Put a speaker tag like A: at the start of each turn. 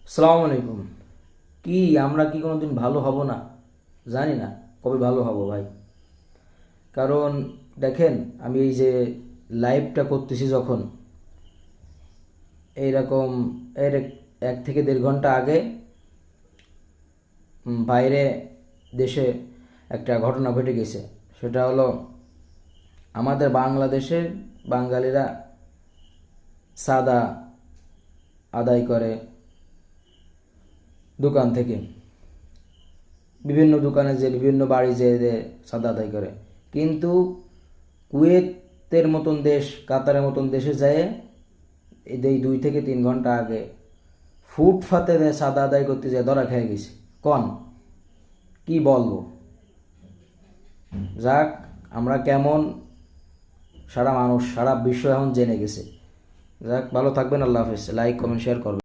A: আসসালামু আলাইকুম। কি আমরা কি কোনোদিন ভালো হব না? জানি না কবে ভালো হব ভাই। কারণ দেখেন, আমি এই যে লাইভটা করতেছি যখন, এইরকম এর 1 থেকে 1.5 ঘন্টা আগে বাইরে দেশে একটা ঘটনা ঘটে গেছে। সেটা হলো, আমাদের বাংলাদেশের বাঙালিরা চাঁদা আদায় করে দোকান থেকে, বিভিন্ন দোকানে যে বিভিন্ন বাড়ি যে চাঁদা আদায় করে। কিন্তু কুয়েতের মতন দেশ, কাতারের মতন দেশে যায় এই 2 থেকে 3 ঘন্টা আগে ফুটপাতে চাঁদা আদায় করতে যায় ধরা খেয়ে গেছে। কন কি বলবো? যাক, আমরা কেমন, সারা মানুষ সারা বিশ্ব এখন জেনে গেছে। যাক, ভালো থাকবেন। আল্লাহ হাফেজ। লাইক কমেন্ট শেয়ার করবেন।